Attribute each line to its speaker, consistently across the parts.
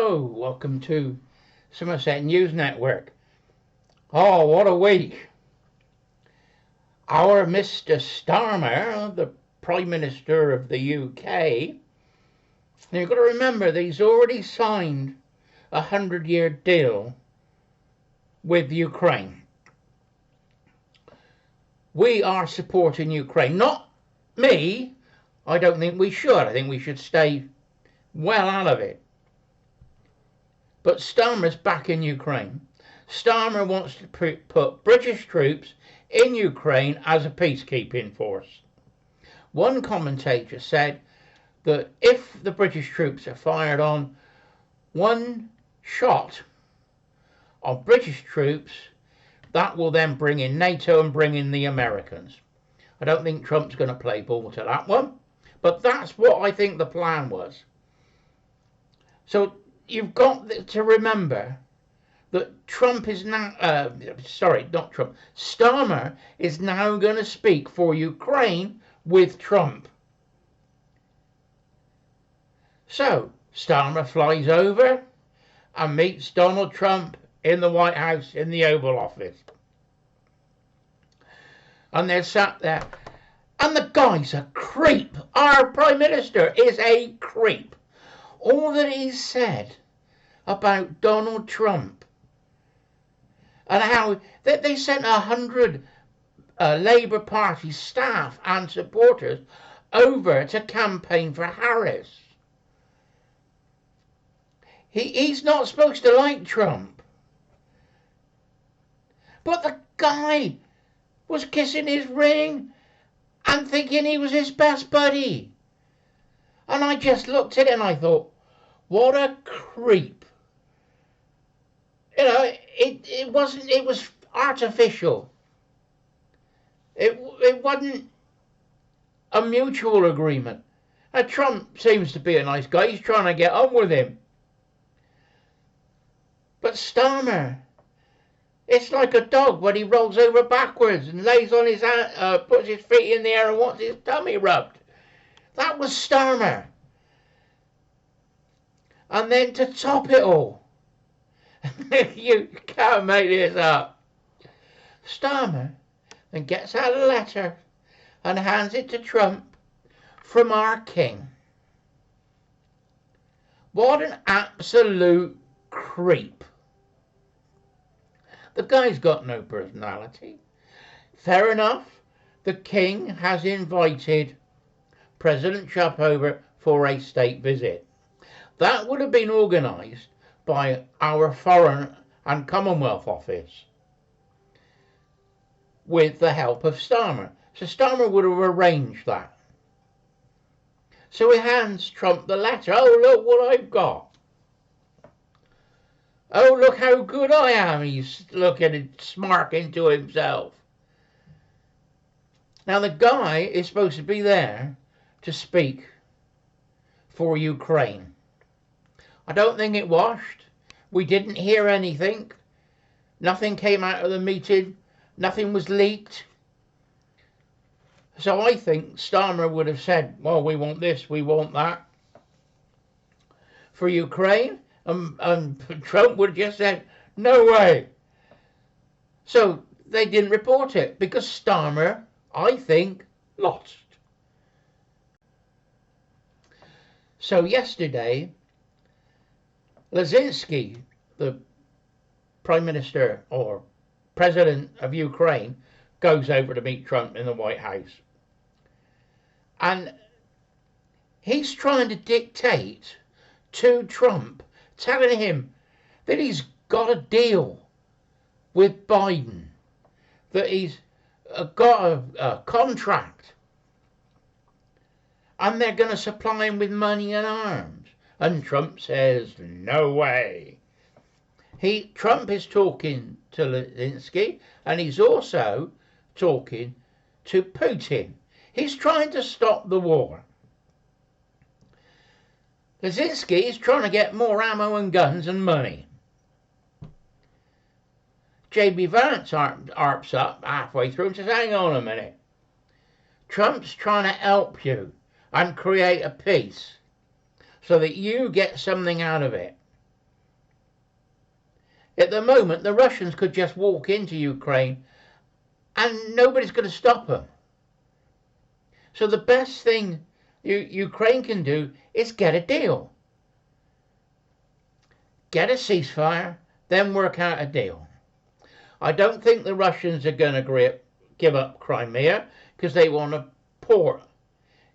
Speaker 1: Hello, welcome to Somerset News Network. Oh, what a week. Our Mr. Starmer, the Prime Minister of the UK, now you've got to remember that he's already signed a 100-year deal with Ukraine. We are supporting Ukraine. Not me. I don't think we should. I think we should stay well out of it. But Starmer's back in Ukraine. Starmer wants to put British troops in Ukraine as a peacekeeping force. One commentator said that if the British troops are fired on, one shot of British troops, that will then bring in NATO and bring in the Americans. I don't think Trump's going to play ball to that one, but that's what I think the plan was. So you've got to remember that Trump is now, Starmer is now going to speak for Ukraine with Trump. So Starmer flies over and meets Donald Trump in the White House in the Oval Office. And they're sat there. And the guy's a creep. Our Prime Minister is a creep. All that he said about Donald Trump and how they sent 100 Labour Party staff and supporters over to campaign for Harris. He's not supposed to like Trump. But the guy was kissing his ring and thinking he was his best buddy. And I just looked at it and I thought, what a creep. You know, it was artificial. It wasn't a mutual agreement. Now, Trump seems to be a nice guy. He's trying to get on with him. But Starmer, it's like a dog when he rolls over backwards and lays on his hand, puts his feet in the air and wants his tummy rubbed. That was Starmer. And then to top it all, you can't make this up, Starmer then gets out a letter and hands it to Trump from our king. What an absolute creep. The guy's got no personality. Fair enough, the king has invited President Trump over for a state visit. That would have been organised by our Foreign and Commonwealth Office with the help of Starmer. So Starmer would have arranged that. So he hands Trump the letter. Oh, look what I've got. Oh, look how good I am. He's looking and smirking to himself. Now the guy is supposed to be there to speak for Ukraine. I don't think it washed. We didn't hear anything. Nothing came out of the meeting. Nothing was leaked. So I think Starmer would have said, well, we want this, we want that for Ukraine. And Trump would have just said, no way. So they didn't report it because Starmer, I think, lost. So yesterday, Zelenskyy, the Prime Minister or President of Ukraine, goes over to meet Trump in the White House. And he's trying to dictate to Trump, telling him that he's got a deal with Biden, that he's got a contract, and they're going to supply him with money and arms. And Trump says, no way. Trump is talking to Zelenskyy, and he's also talking to Putin. He's trying to stop the war. Zelenskyy is trying to get more ammo and guns and money. J.B. Vance arps up halfway through and says, hang on a minute. Trump's trying to help you and create a peace so that you get something out of it. At the moment, the Russians could just walk into Ukraine and nobody's going to stop them. So the best thing Ukraine can do is get a deal. Get a ceasefire, then work out a deal. I don't think the Russians are going to give up Crimea because they want a port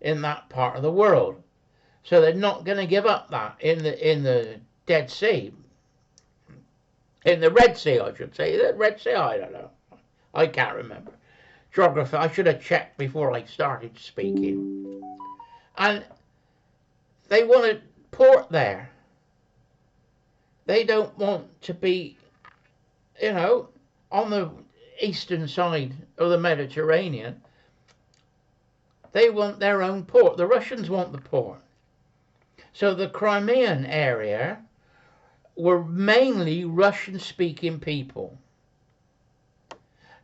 Speaker 1: in that part of the world. So they're not going to give up that in the Dead Sea. In the Red Sea, I should say. The Red Sea, I don't know. I can't remember. Geography, I should have checked before I started speaking. And they want a port there. They don't want to be, on the eastern side of the Mediterranean. They want their own port. The Russians want the port. So the Crimean area were mainly Russian-speaking people.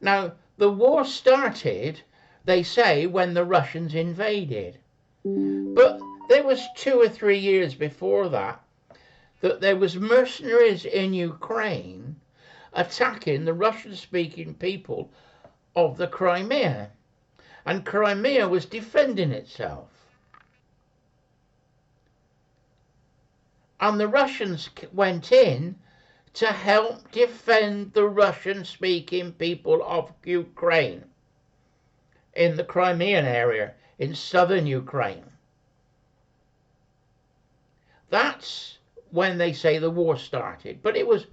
Speaker 1: Now, the war started, they say, when the Russians invaded. But there was 2 or 3 years before that there was mercenaries in Ukraine attacking the Russian-speaking people of the Crimea. And Crimea was defending itself. And the Russians went in to help defend the Russian-speaking people of Ukraine in the Crimean area, in southern Ukraine. That's when they say the war started. But it was,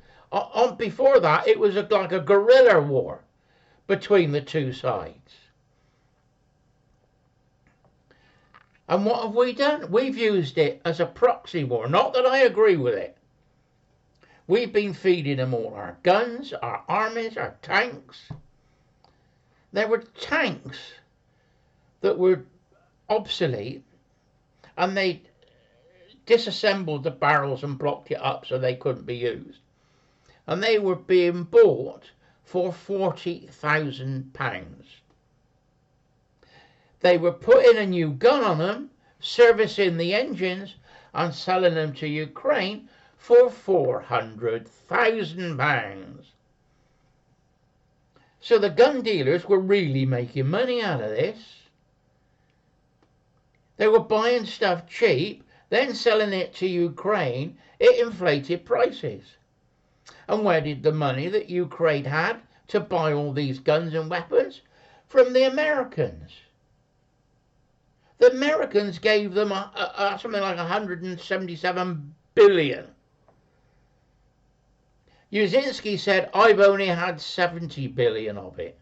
Speaker 1: before that, it was like a guerrilla war between the two sides. And what have we done? We've used it as a proxy war. Not that I agree with it. We've been feeding them all our guns, our armies, our tanks. There were tanks that were obsolete, and they disassembled the barrels and blocked it up so they couldn't be used. And they were being bought for £40,000. They were putting a new gun on them, servicing the engines, and selling them to Ukraine for £400,000. So the gun dealers were really making money out of this. They were buying stuff cheap, then selling it to Ukraine. It inflated prices. And where did the money that Ukraine had to buy all these guns and weapons? From the Americans. The Americans gave them something like 177 billion. Zelenskyy said, I've only had 70 billion of it.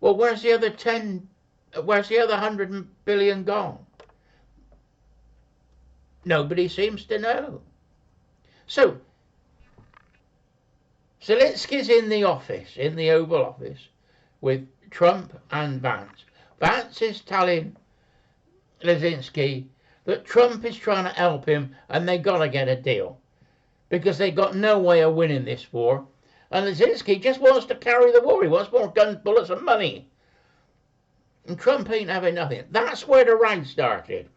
Speaker 1: Well, where's the other 100 billion gone? Nobody seems to know. So, Zelensky's in the office, in the Oval Office, with Trump and Vance. Vance is telling Zelenskyy that Trump is trying to help him and they got to get a deal because they got no way of winning this war. And Zelenskyy just wants to carry the war. He wants more guns, bullets and money. And Trump ain't having nothing. That's where the row started.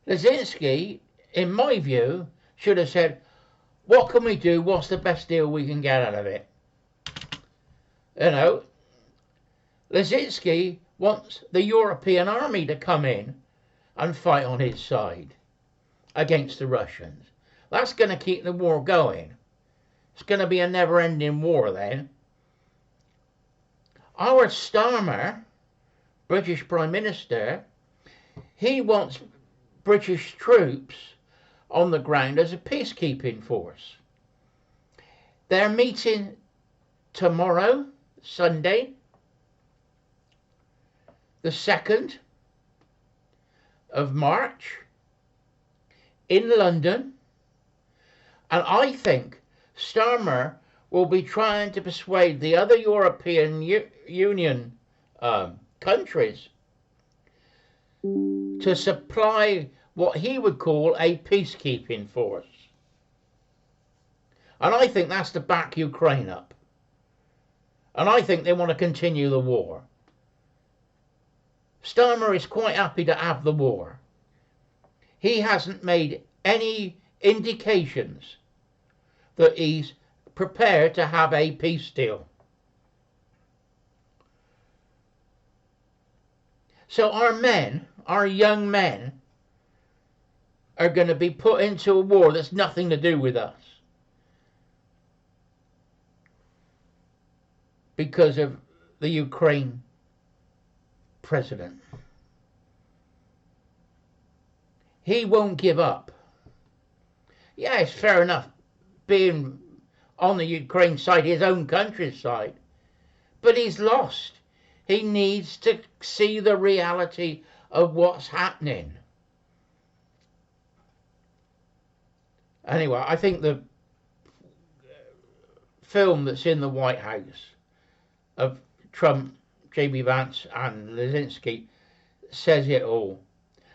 Speaker 1: Zelenskyy, in my view, should have said, what can we do? What's the best deal we can get out of it? Zelenskyy wants the European army to come in and fight on his side against the Russians. That's going to keep the war going. It's going to be a never-ending war then. Our Starmer, British Prime Minister, he wants British troops on the ground as a peacekeeping force. They're meeting tomorrow, Sunday, the 2nd of March in London, and I think Starmer will be trying to persuade the other European Union countries to supply what he would call a peacekeeping force. And I think that's to back Ukraine up. And I think they want to continue the war. Starmer is quite happy to have the war. he hasn't made any indications that he's prepared to have a peace deal. So our men, our young men, are going to be put into a war that's nothing to do with us because of the Ukraine president. He won't give up. Yeah, it's fair enough being on the Ukraine side, his own country's side, but he's lost. He needs to see the reality of what's happening. Anyway, I think the film that's in the White House of Trump, J.B. Vance and Zelenskyy says it all.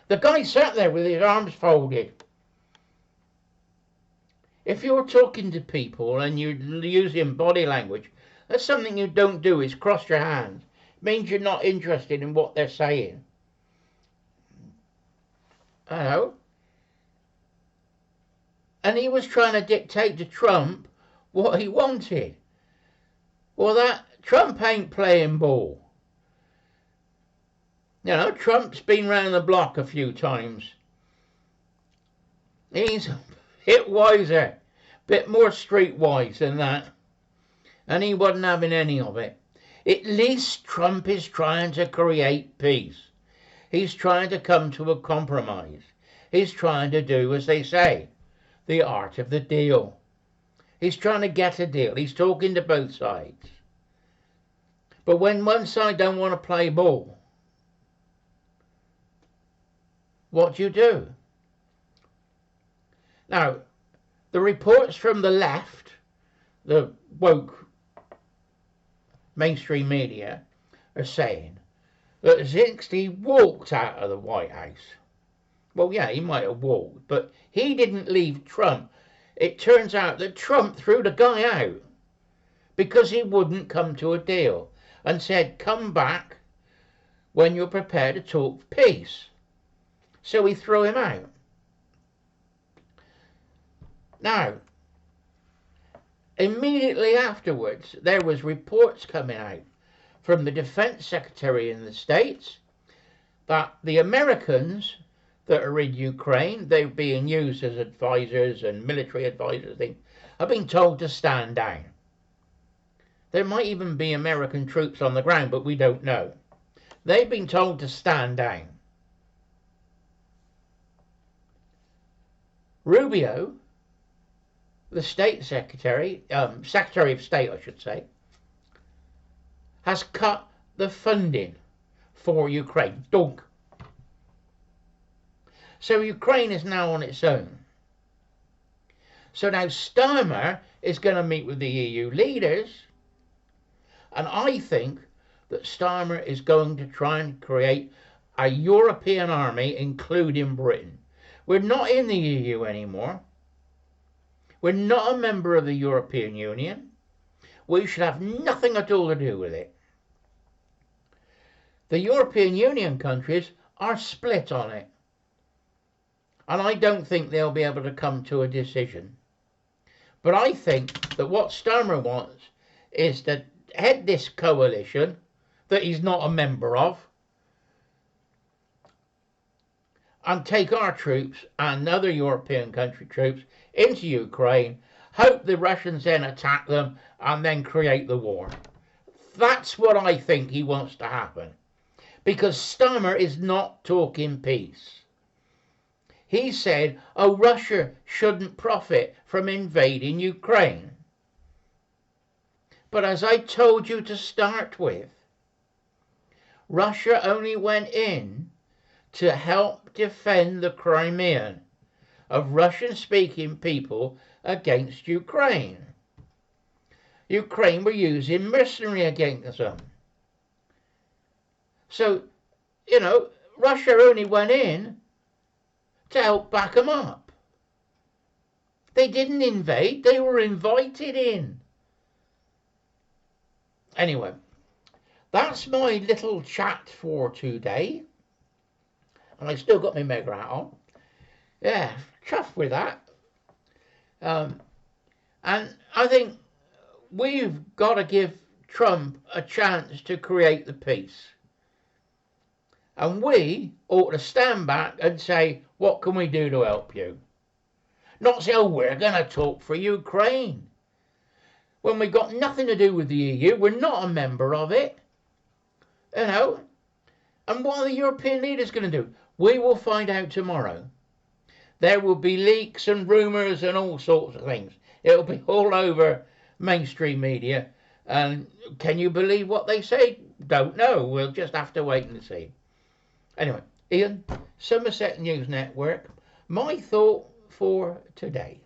Speaker 1: The guy sat there with his arms folded. If you're talking to people and you're using body language, that's something you don't do, is cross your hands. It means you're not interested in what they're saying. I know. And he was trying to dictate to Trump what he wanted. Well, that Trump ain't playing ball. You know, Trump's been round the block a few times. He's a bit wiser, a bit more streetwise than that. And he wasn't having any of it. At least Trump is trying to create peace. He's trying to come to a compromise. He's trying to do, as they say, the art of the deal. He's trying to get a deal. He's talking to both sides. But when one side don't want to play ball, what do you do? Now, the reports from the left, the woke mainstream media, are saying that Zelenskyy walked out of the White House. Well, yeah, he might have walked, but he didn't leave Trump. It turns out that Trump threw the guy out because he wouldn't come to a deal and said, come back when you're prepared to talk peace. So he threw him out. Now, immediately afterwards, there was reports coming out from the Defense Secretary in the States that the Americans that are in Ukraine, they're being used as advisors and military advisors, have been told to stand down. There might even be American troops on the ground, but we don't know. They've been told to stand down. Rubio, the State Secretary, Secretary of State, I should say, has cut the funding for Ukraine. Dunk. So Ukraine is now on its own. So now Starmer is going to meet with the EU leaders, and I think that Starmer is going to try and create a European army, including Britain. We're not in the EU anymore. We're not a member of the European Union. We should have nothing at all to do with it. The European Union countries are split on it. And I don't think they'll be able to come to a decision. But I think that what Starmer wants is to head this coalition that he's not a member of and take our troops and other European country troops into Ukraine, hope the Russians then attack them and then create the war. That's what I think he wants to happen. Because Starmer is not talking peace. He said, oh, Russia shouldn't profit from invading Ukraine. But as I told you to start with, Russia only went in to help defend the Crimean of Russian-speaking people against Ukraine. Ukraine were using mercenary against them. So, you know, Russia only went in to help back them up. They didn't invade, they were invited in. Anyway, that's my little chat for today. And I still got my mega hat on. Yeah, chuffed with that. And I think we've got to give Trump a chance to create the peace. And we ought to stand back and say, what can we do to help you? Not say, oh, we're going to talk for Ukraine. When we've got nothing to do with the EU, we're not a member of it. You know, and what are the European leaders going to do? We will find out tomorrow. There will be leaks and rumours and all sorts of things. It'll be all over mainstream media. And can you believe what they say? Don't know. We'll just have to wait and see. Anyway, Ian, Somerset News Network, my thought for today.